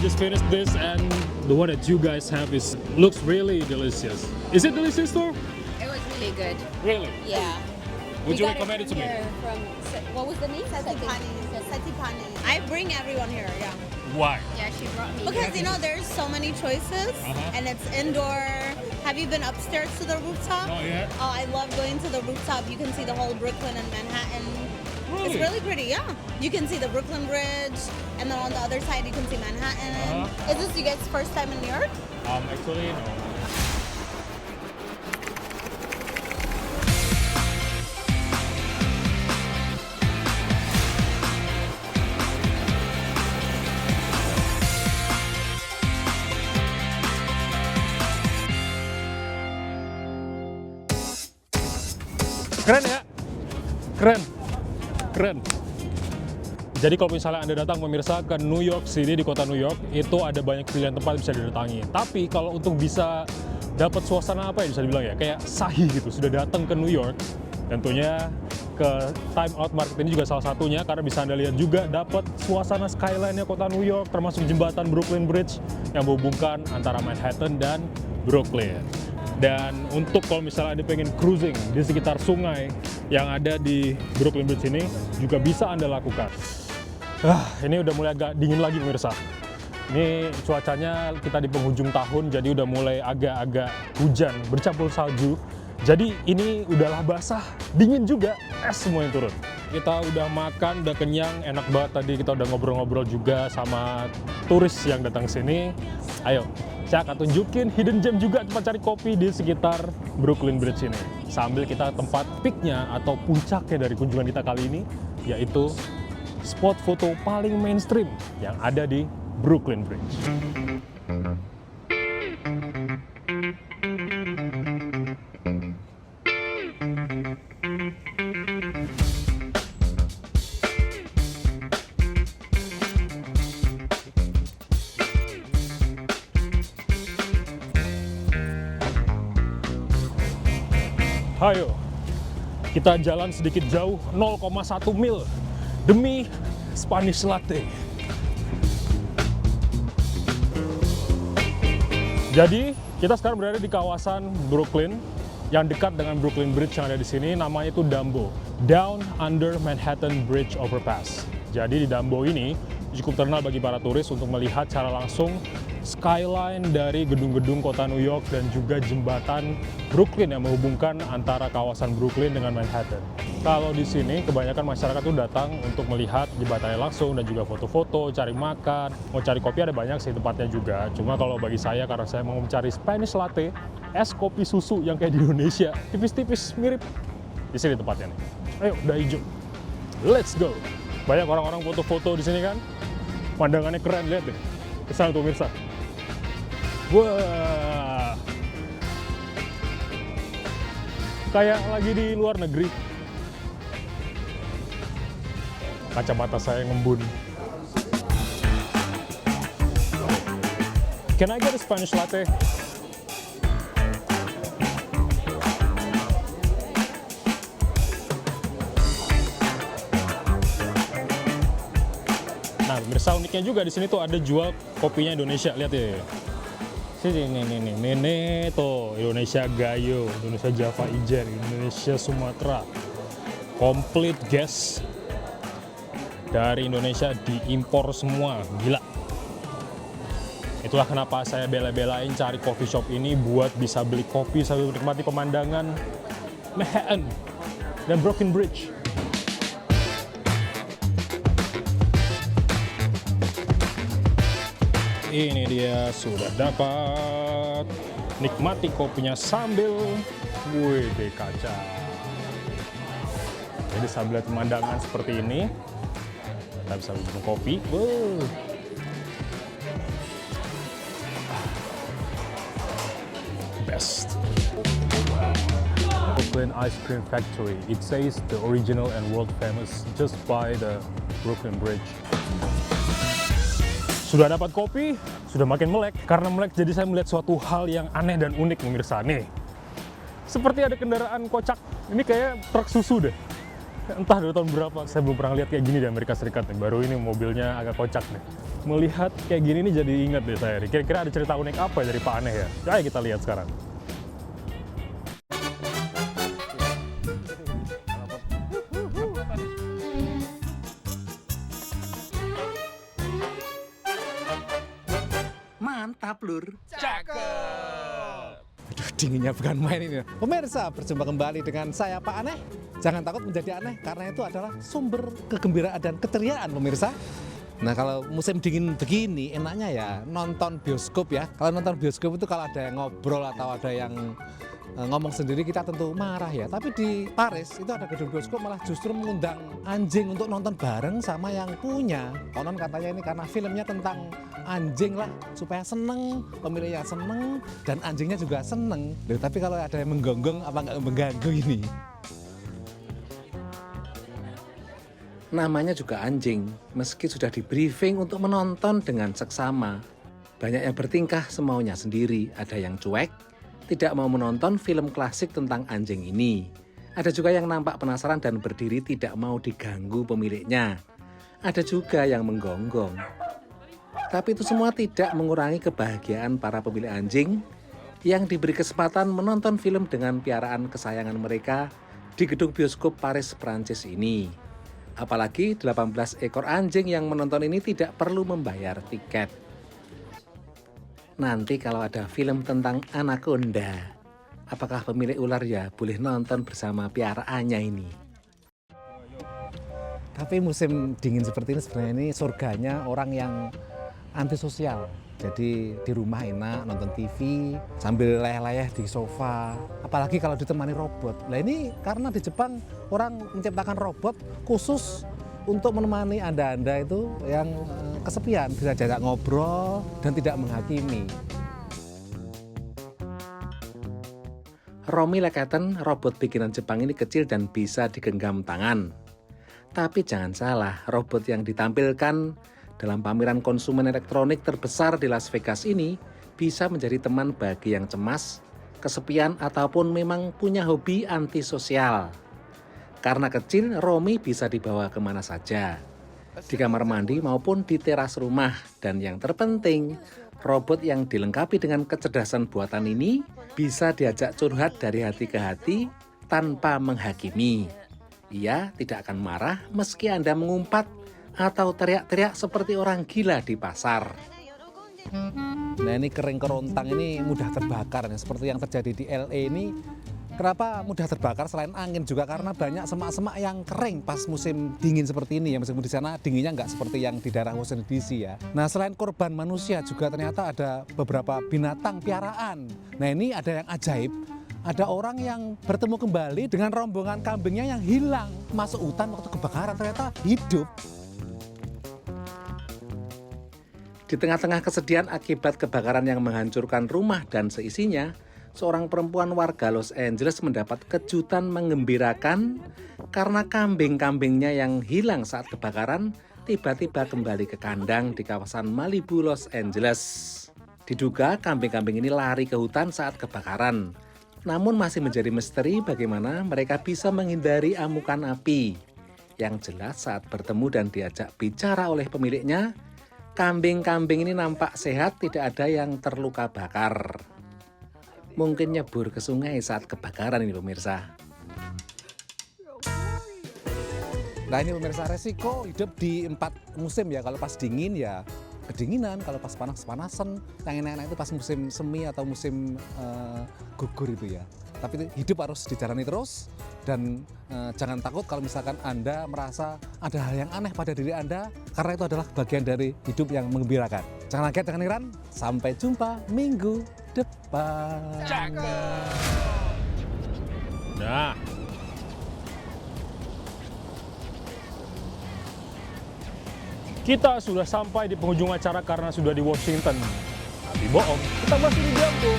just finished this, and the one that you guys have looks really delicious. Is it delicious, though? It was really good. Really? Yeah. Would We you got recommend it to me? here From what was the name? Satipani. I bring everyone here, yeah. Why? Yeah, she brought me. Because you know there's so many choices and it's indoor. Have you been upstairs to the rooftop? Not yet. Oh, I love going to the rooftop. You can see the whole Brooklyn and Manhattan. It's really pretty, yeah. You can see the Brooklyn Bridge, and then on the other side you can see Manhattan. Is this you guys' first time in New York? Actually, no. Keren ya? Keren. Keren. Jadi kalau misalnya Anda datang pemirsa ke New York City, di kota New York, itu ada banyak pilihan tempat yang bisa didatangi. Tapi kalau untuk bisa dapat suasana apa ya bisa dibilang ya, kayak sahih gitu, sudah datang ke New York, tentunya ke Time Out Market ini juga salah satunya, karena bisa Anda lihat juga dapat suasana skyline-nya kota New York, termasuk jembatan Brooklyn Bridge yang menghubungkan antara Manhattan dan Brooklyn. Dan untuk kalau misalnya Anda pengen cruising di sekitar sungai yang ada di Brooklyn Bridge ini, juga bisa Anda lakukan. Ini udah mulai agak dingin lagi pemirsa. Ini cuacanya kita di penghujung tahun, jadi udah mulai agak-agak hujan, bercampur salju. Jadi ini udahlah basah, dingin juga, es semua yang turun. Kita udah makan, udah kenyang, enak banget tadi. Kita udah ngobrol-ngobrol juga sama turis yang datang sini. Ayo, saya akan tunjukin hidden gem juga tempat cari kopi di sekitar Brooklyn Bridge ini. Sambil kita tempat peaknya atau puncaknya dari kunjungan kita kali ini, yaitu spot foto paling mainstream yang ada di Brooklyn Bridge. Ayo, kita jalan sedikit jauh, 0,1 mil demi Spanish Latte. Jadi, kita sekarang berada di kawasan Brooklyn yang dekat dengan Brooklyn Bridge yang ada di sini. Namanya itu Dumbo, Down Under Manhattan Bridge Overpass. Jadi di Dumbo ini cukup terkenal bagi para turis untuk melihat secara langsung skyline dari gedung-gedung kota New York dan juga jembatan Brooklyn yang menghubungkan antara kawasan Brooklyn dengan Manhattan. Kalau di sini kebanyakan masyarakat tuh datang untuk melihat jembatannya langsung dan juga foto-foto, cari makan, mau cari kopi ada banyak sih tempatnya juga. Cuma kalau bagi saya, karena saya mau mencari Spanish Latte, es kopi susu yang kayak di Indonesia, tipis-tipis mirip, di sini tempatnya nih. Ayo, udah hijau. Let's go. Banyak orang-orang foto-foto di sini kan. Pandangannya keren, lihat deh. Kesana tuh pemirsa. Wah, kayak lagi di luar negeri. Kacamata saya ngembun. Can I get a Spanish latte? Nah, pemirsa, uniknya juga di sini tuh ada jual kopinya Indonesia. Lihat ya. Ini tuh Indonesia Gayo, Indonesia Java Ijen, Indonesia Sumatera, komplit guys, dari Indonesia diimpor semua, gila. Itulah kenapa saya bela-belain cari coffee shop ini buat bisa beli kopi sambil menikmati pemandangan Manhattan dan Brooklyn Bridge. Ini dia, sudah dapat. Nikmati kopinya sambil wih kaca. Jadi sambil lihat pemandangan seperti ini, kita bisa minum kopi. Best. Brooklyn Ice Cream Factory. It says the original and world famous just by the Brooklyn Bridge. Sudah dapat kopi, sudah makin melek. Karena melek, jadi saya melihat suatu hal yang aneh dan unik pemirsa. Nih, seperti ada kendaraan kocak. Ini kayak truk susu deh. Entah dari tahun berapa, saya belum pernah lihat kayak gini di Amerika Serikat nih. Baru ini mobilnya agak kocak nih. Melihat kayak gini nih jadi ingat deh saya. Kira-kira ada cerita unik apa ya dari Pak Aneh ya? Ayo kita lihat sekarang. Mantap, Lur. Aduh, dinginnya bukan main ini. Pemirsa, berjumpa kembali dengan saya Pak Aneh. Jangan takut menjadi aneh, karena itu adalah sumber kegembiraan dan keceriaan pemirsa. Nah, kalau musim dingin begini, enaknya ya nonton bioskop ya. Kalau nonton bioskop itu kalau ada yang ngobrol atau ada yang ngomong sendiri, kita tentu marah ya. Tapi di Paris itu ada gedung bioskop malah justru mengundang anjing untuk nonton bareng sama yang punya. Konon katanya ini karena filmnya tentang anjing lah, supaya seneng, pemiliknya seneng, dan anjingnya juga seneng. Loh, tapi kalau ada yang menggonggong, apa nggak mengganggu ini? Namanya juga anjing, meski sudah di briefing untuk menonton dengan seksama. Banyak yang bertingkah semaunya sendiri, ada yang cuek, tidak mau menonton film klasik tentang anjing ini. Ada juga yang nampak penasaran dan berdiri tidak mau diganggu pemiliknya. Ada juga yang menggonggong. Tapi itu semua tidak mengurangi kebahagiaan para pemilik anjing yang diberi kesempatan menonton film dengan piaraan kesayangan mereka di gedung bioskop Paris, Prancis ini. Apalagi 18 ekor anjing yang menonton ini tidak perlu membayar tiket. Nanti kalau ada film tentang anaconda, apakah pemilik ular ya boleh nonton bersama piaraannya ini? Tapi musim dingin seperti ini sebenarnya ini surganya orang yang antisosial. Jadi di rumah enak nonton TV sambil leyeh-leyeh di sofa. Apalagi kalau ditemani robot. Nah ini karena di Jepang orang menciptakan robot khusus untuk menemani Anda-Anda itu yang kesepian. Bisa diajak ngobrol dan tidak menghakimi. Romy Leketen, robot bikinan Jepang ini kecil dan bisa digenggam tangan. Tapi jangan salah, robot yang ditampilkan dalam pameran konsumen elektronik terbesar di Las Vegas ini bisa menjadi teman bagi yang cemas, kesepian, ataupun memang punya hobi antisosial. Karena kecil, Romy bisa dibawa kemana saja, di kamar mandi maupun di teras rumah. Dan yang terpenting, robot yang dilengkapi dengan kecerdasan buatan ini bisa diajak curhat dari hati ke hati tanpa menghakimi. Ia tidak akan marah meski Anda mengumpat atau teriak-teriak seperti orang gila di pasar. Nah ini kering kerontang ini mudah terbakar ya. Seperti yang terjadi di LA ini. Kenapa mudah terbakar selain angin juga karena banyak semak-semak yang kering pas musim dingin seperti ini ya. Meskipun di sana dinginnya nggak seperti yang di daerah Washington DC ya. Nah selain korban manusia juga ternyata ada beberapa binatang piaraan. Nah ini ada yang ajaib. Ada orang yang bertemu kembali dengan rombongan kambingnya yang hilang. Masuk hutan waktu kebakaran ternyata hidup. Di tengah-tengah kesedihan akibat kebakaran yang menghancurkan rumah dan seisinya, seorang perempuan warga Los Angeles mendapat kejutan menggembirakan karena kambing-kambingnya yang hilang saat kebakaran tiba-tiba kembali ke kandang di kawasan Malibu, Los Angeles. Diduga kambing-kambing ini lari ke hutan saat kebakaran, namun masih menjadi misteri bagaimana mereka bisa menghindari amukan api. Yang jelas saat bertemu dan diajak bicara oleh pemiliknya, kambing-kambing ini nampak sehat, tidak ada yang terluka bakar. Mungkin nyebur ke sungai saat kebakaran ini pemirsa. Nah ini pemirsa resiko hidup di 4 musim ya. Kalau pas dingin ya kedinginan, kalau pas panas panasan. Yang enak-enak itu pas musim semi atau musim gugur itu ya. Tapi hidup harus dijalani terus dan jangan takut kalau misalkan Anda merasa ada hal yang aneh pada diri Anda, karena itu adalah bagian dari hidup yang menggembirakan. Jangan kaget, jangan heran. Sampai jumpa minggu depan. Nah, kita sudah sampai di penghujung acara karena sudah di Washington. Tapi bohong, kita masih di Jambu.